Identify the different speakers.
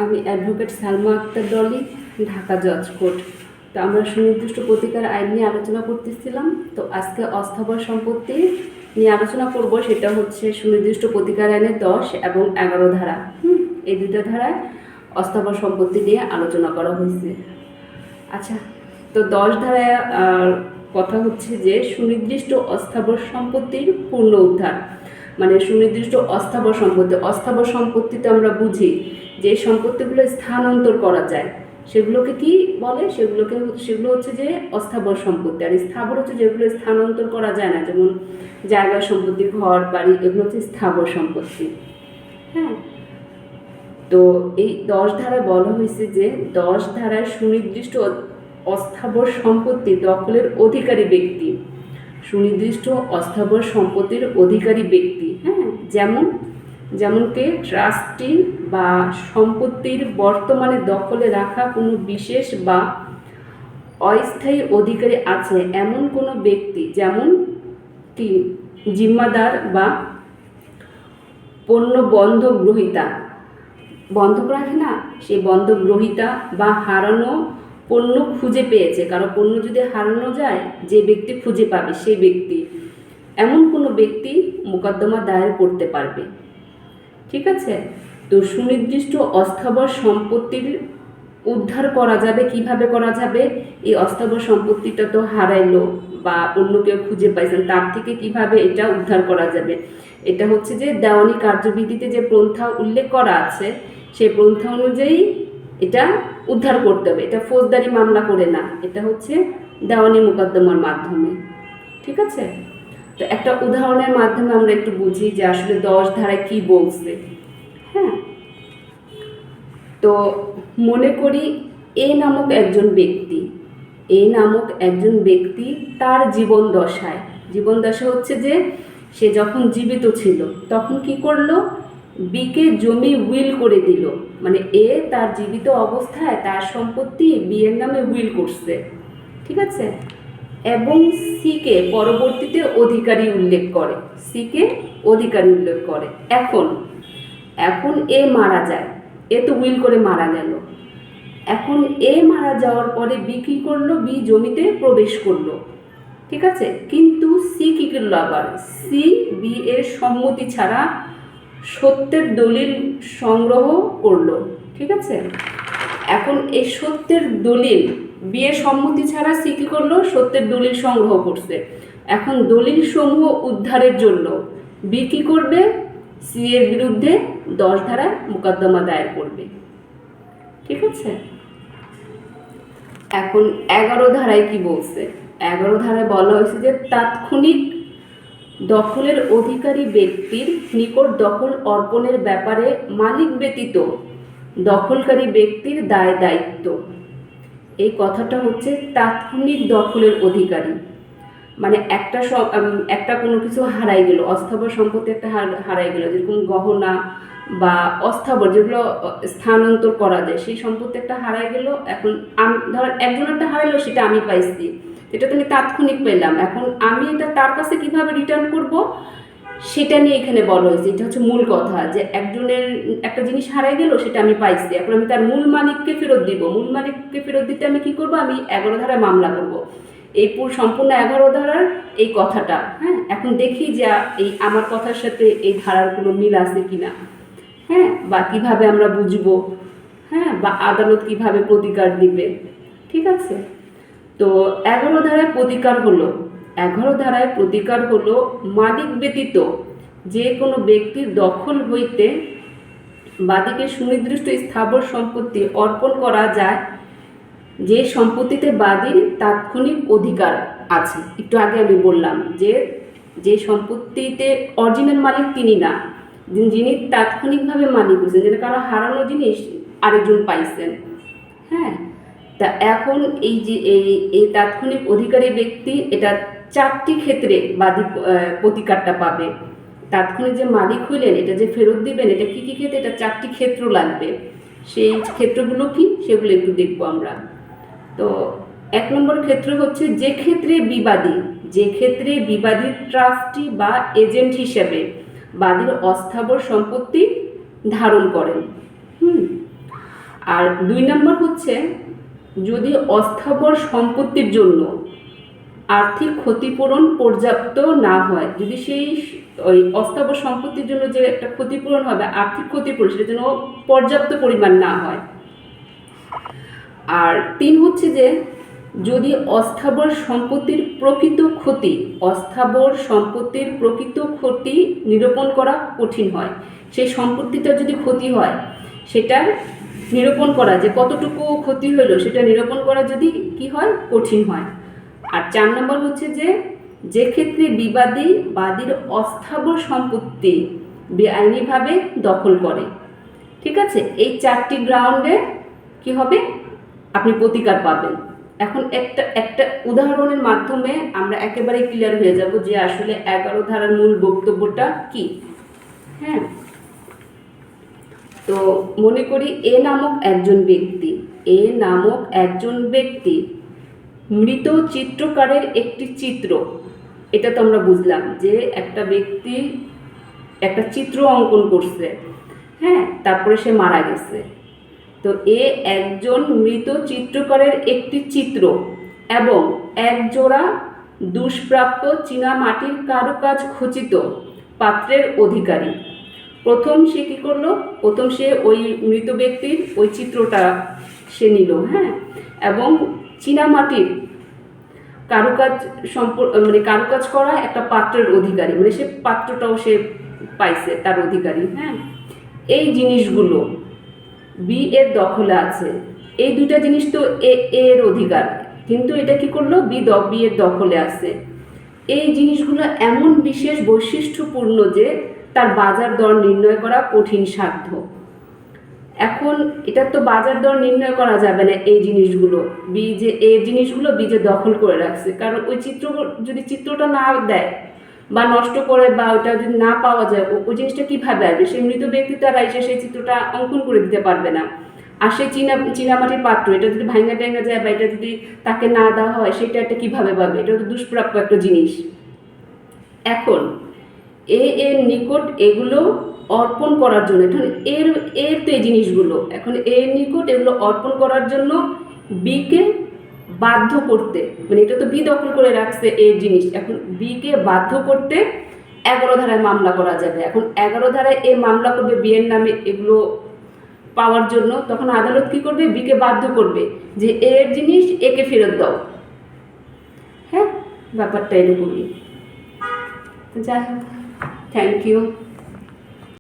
Speaker 1: আমি অ্যাডভোকেট সালমা আক্তার ডলি, ঢাকা জজ কোর্ট। তো আমরা সুনির্দিষ্ট প্রতিকার আইন নিয়ে আলোচনা করতেছিলাম। তো আজকে অস্থাবর সম্পত্তি নিয়ে আলোচনা করব। সেটা হচ্ছে সুনির্দিষ্ট প্রতিকার আইনের 10 এবং 11 ধারা। এই দুটো ধারায় অস্থাবর সম্পত্তি নিয়ে আলোচনা করা হয়েছে। আচ্ছা, তো 10 ধারায় কথা হচ্ছে যে সুনির্দিষ্ট অস্থাবর সম্পত্তির পূর্ণ উদ্ধার। মানে সুনির্দিষ্ট অস্থাবর সম্পত্তিতে আমরা বুঝি যে সম্পত্তিগুলো স্থানান্তর করা যায়, সেগুলোকে কি বলে? সেগুলো হচ্ছে যে অস্থাবর সম্পত্তি। আর স্থাবর হচ্ছে যেগুলো স্থানান্তর করা যায় না, যেমন জায়গা সম্পত্তি, ঘর বাড়ি, এগুলো হচ্ছে স্থাবর সম্পত্তি। হ্যাঁ, তো এই 10 ধারায় বলা হয়েছে যে 10 ধারায় সুনির্দিষ্ট অস্থাবর সম্পত্তি দখলের অধিকারী ব্যক্তি, সুনির্দিষ্ট অস্থাবর সম্পত্তির অধিকারী ব্যক্তি, হ্যাঁ, যেমন কে ট্রাস্টি বা সম্পত্তির বর্তমানে দখলে রাখা কোনো বিশেষ বা অস্থায়ী অধিকারী আছে এমন কোনো ব্যক্তি, যেমন কি জিম্মাদার বা পণ্য বন্ধক গ্রহীতা, বন্ধক রাখে না, সেই বন্ধক গ্রহীতা বা হারানো পণ্য খুঁজে পেয়েছে, কারো পণ্য যদি হারানো যায়, যে ব্যক্তি খুঁজে পাবে সেই ব্যক্তি, এমন কোনো ব্যক্তি মোকদ্দমা দায়ের করতে পারবে। ঠিক আছে? তো সুনির্দিষ্ট অস্থাবর সম্পত্তির উদ্ধার করা যাবে কিভাবে করা যাবে? এই অস্থাবর সম্পত্তিটা তো হারাইলো বা অন্য কেউ খুঁজে পাইছেন, তার থেকে কিভাবে এটা উদ্ধার করা যাবে? এটা হচ্ছে যে দেওয়ানি কার্যবিধিতে যে পন্থা উল্লেখ করা আছে, সেই পন্থা অনুযায়ী এটা উদ্ধার করতে হবে। এটা ফৌজদারি মামলা করে না, এটা হচ্ছে দেওয়ানি মোকদ্দমার মাধ্যমে। ঠিক আছে? তো একটা উদাহরণের মাধ্যমে আমরা একটু বুঝি যে আসলে 10 ধারায় কি বলছে। হ্যাঁ, তো মনে করি এ নামক একজন ব্যক্তি তার জীবন দশা হচ্ছে যে সে যখন জীবিত ছিল তখন কি করলো? বিকে জমি উইল করে দিল। মানে এ তার জীবিত অবস্থায় তার সম্পত্তি বি এর নামে উইল করছে। ঠিক আছে? এবং সিকে পরবর্তীতে অধিকারী উল্লেখ করে। এখন এ মারা যায়, এ তো উইল করে মারা গেল। এখন এ মারা যাওয়ার পরে বি কী করলো? বি জমিতে প্রবেশ করলো। ঠিক আছে? কিন্তু সি কী করলো? আবার সি বি এর সম্মতি ছাড়া সত্যের দলিল সংগ্রহ করলো। ঠিক আছে? এখন এই সত্যের দলিল, বি এর সম্মতি ছাড়া সি কী করলো? সত্যের দলিল সংগ্রহ করছে। এখন দলিল সমূহ উদ্ধারের জন্য বি কী করবে? সি এর বিরুদ্ধে 10 ধারায় মোকদ্দমা দায়ের করবে। ঠিক আছে? এখন 11 ধারায় কি বলছে? 11 ধারায় বলা হয়েছে যে তাৎক্ষণিক দখলের অধিকারী ব্যক্তির নিকট দখল অর্পণের ব্যাপারে মালিক ব্যতীত দখলকারী ব্যক্তির দায়িত্ব। এই কথাটা হচ্ছে তাৎক্ষণিক দখলের অধিকারী। মানে একটা কোনো কিছু হারাই গেল, অস্থাবর সম্পত্তি একটা হারাই গেল, যেরকম গহনা বা অস্থাবর যেগুলো স্থানান্তর করা যায়, সেই সম্পত্তি একটা হারাই গেল। এখন ধর একজন একটা হারাইলো, সেটা আমি পাইছি, এটা তো আমি তাৎক্ষণিক পেলাম। এখন আমি এটা তার কাছে কিভাবে রিটার্ন করব, সেটা নিয়ে এখানে বলা হয়েছে। এটা হচ্ছে মূল কথা, যে একজনের একটা জিনিস হারাই গেল, সেটা আমি পাইছি, এখন আমি তার মূল মালিককে ফেরত দিব। মূল মালিককে ফেরত দিতে আমি কি করব? আমি 11 ধারায় মামলা করব। এই সম্পূর্ণ 11 ধারার এই কথাটা। হ্যাঁ, এখন দেখি যে এই আমার কথার সাথে এই ধারার কোনো মিল আছে কিনা। হ্যাঁ, বা কিভাবে আমরা বুঝবো, হ্যাঁ, বা আদালত কিভাবে প্রতিকার দিবে। ঠিক আছে? তো 11 ধারায় প্রতিকার হলো মালিক ব্যতীত যে কোনো ব্যক্তির দখল হইতে বাদীকে সুনির্দিষ্ট স্থাবর সম্পত্তি অর্পণ করা যায়, যে সম্পত্তিতে বাদীর তাৎক্ষণিক অধিকার আছে। একটু আগে আমি বললাম যে সম্পত্তিতে অরিজিনাল মালিক তিনি না, যিনি তাৎক্ষণিকভাবে মালিক হয়েছেন, যেটা কারো হারানো জিনিস আরেকজন পাইছেন। হ্যাঁ, তা এখন এই যে এই তাৎক্ষণিক অধিকারী ব্যক্তি, এটা 4টি ক্ষেত্রে বাদী প্রতিকারটা পাবে। তাৎক্ষণিক যে মালিক হইলেন, এটা যে ফেরত দিবেন, এটা কি ক্ষেত্রে? এটা 4টি ক্ষেত্র লাগবে। সেই ক্ষেত্রগুলো কি, সেগুলো একটু দেখবো আমরা। তো 1 নম্বর ক্ষেত্র হচ্ছে যে ক্ষেত্রে বিবাদী ট্রাস্টি বা এজেন্ট হিসেবে বাদীর অস্থাবর সম্পত্তি ধারণ করেন। আর 2 নম্বর হচ্ছে যদি অস্থাবর সম্পত্তির জন্য আর্থিক ক্ষতিপূরণ পর্যাপ্ত না হয়, যদি সেই ওই অস্থাবর সম্পত্তির জন্য যে একটা ক্ষতিপূরণ হবে, আর্থিক ক্ষতিপূরণ, সেটার জন্য পর্যাপ্ত পরিমাণ না হয়। আর 3 হচ্ছে যে যদি অস্থাবর সম্পত্তির প্রকৃত ক্ষতি নিরূপণ করা কঠিন হয়, সেই সম্পত্তিটা যদি ক্ষতি হয় সেটা নিরূপণ করা, যে কতটুকু ক্ষতি হলো সেটা নিরূপণ করা যদি কি হয়, কঠিন হয়। আর 4 নম্বর হচ্ছে যে ক্ষেত্রে বাদীর অস্থাবর সম্পত্তি বেআইনিভাবে দখল করে। ঠিক আছে, এই 4টি গ্রাউন্ডে কি হবে, আপনি প্রতিকার পাবেন। এখন একটা উদাহরণের মাধ্যমে আমরা একেবারে ক্লিয়ার হয়ে যাব যে আসলে 11 ধারার মূল বক্তব্যটা কি। হ্যাঁ, তো মনে করি এ নামক একজন ব্যক্তি মৃত চিত্রকারের একটি চিত্র, এটা তো আমরা বুঝলাম যে একটা ব্যক্তি একটা চিত্র অঙ্কন করছে, হ্যাঁ, তারপরে সে মারা গেছে। তো একজন মৃত চিত্রকারের একটি চিত্র এবং এক জোড়া দুষ্প্রাপ্য চীনামাটির কারুকাজ খচিত পাত্রের অধিকারী। প্রথম সে কী করলো, প্রথম সে ওই মৃত ব্যক্তির ওই চিত্রটা সে নিল, হ্যাঁ, এবং চীনামাটির কারুকাজ করা একটা পাত্রের অধিকারী, মানে সে পাত্রটাও সে পাইছে, তার অধিকারী। হ্যাঁ, এই জিনিসগুলো বি এর দখলে আছে। এই দুইটা জিনিস তো এর অধিকার, কিন্তু এটা কি করলো, বি এর দখলে আছে। এই জিনিসগুলো এমন বিশেষ বৈশিষ্ট্যপূর্ণ যে তার বাজার দর নির্ণয় করা কঠিন সাধ্য। এখন এটা তো বাজার দর নির্ণয় করা যাবে না এই জিনিসগুলো, এই জিনিসগুলো বি যে দখল করে রাখছে, কারণ ওই চিত্রটা না দেয় বা নষ্ট করে বা ওটা যদি না পাওয়া যায়, ওই জিনিসটা কীভাবে আসবে? সেই মৃত ব্যক্তি তারা এসে সেই চিত্রটা অঙ্কন করে দিতে পারবে না। আর সেই চীনামাটির পাত্র, এটা যদি ভাঙা টাঙ্গা যায় বা এটা যদি তাকে না দেওয়া হয়, সেটা একটা কীভাবে পাবে? এটা তো দুষ্প্রাপ্য একটা জিনিস। এখন এর নিকট এগুলো অর্পণ করার জন্য, এখন এর তো এই জিনিসগুলো, এখন এর নিকট এগুলো অর্পণ করার জন্য বিকে বাধ্য করতে, মানে এটা তো বি দখল করে রাখছে এই জিনিস, এখন বিকে বাধ্য করতে 11 ধারায় মামলা করা যাবে। এখন 11 ধারায় এ মামলা করবে বিয়ের নামে এগুলো পাওয়ার জন্য, তখন আদালত কি করবে, বিকে বাধ্য করবে যে এর জিনিস একে ফেরত দাও। হ্যাঁ, ব্যাপারটা এরকমই। যাই হোক, থ্যাংক ইউ।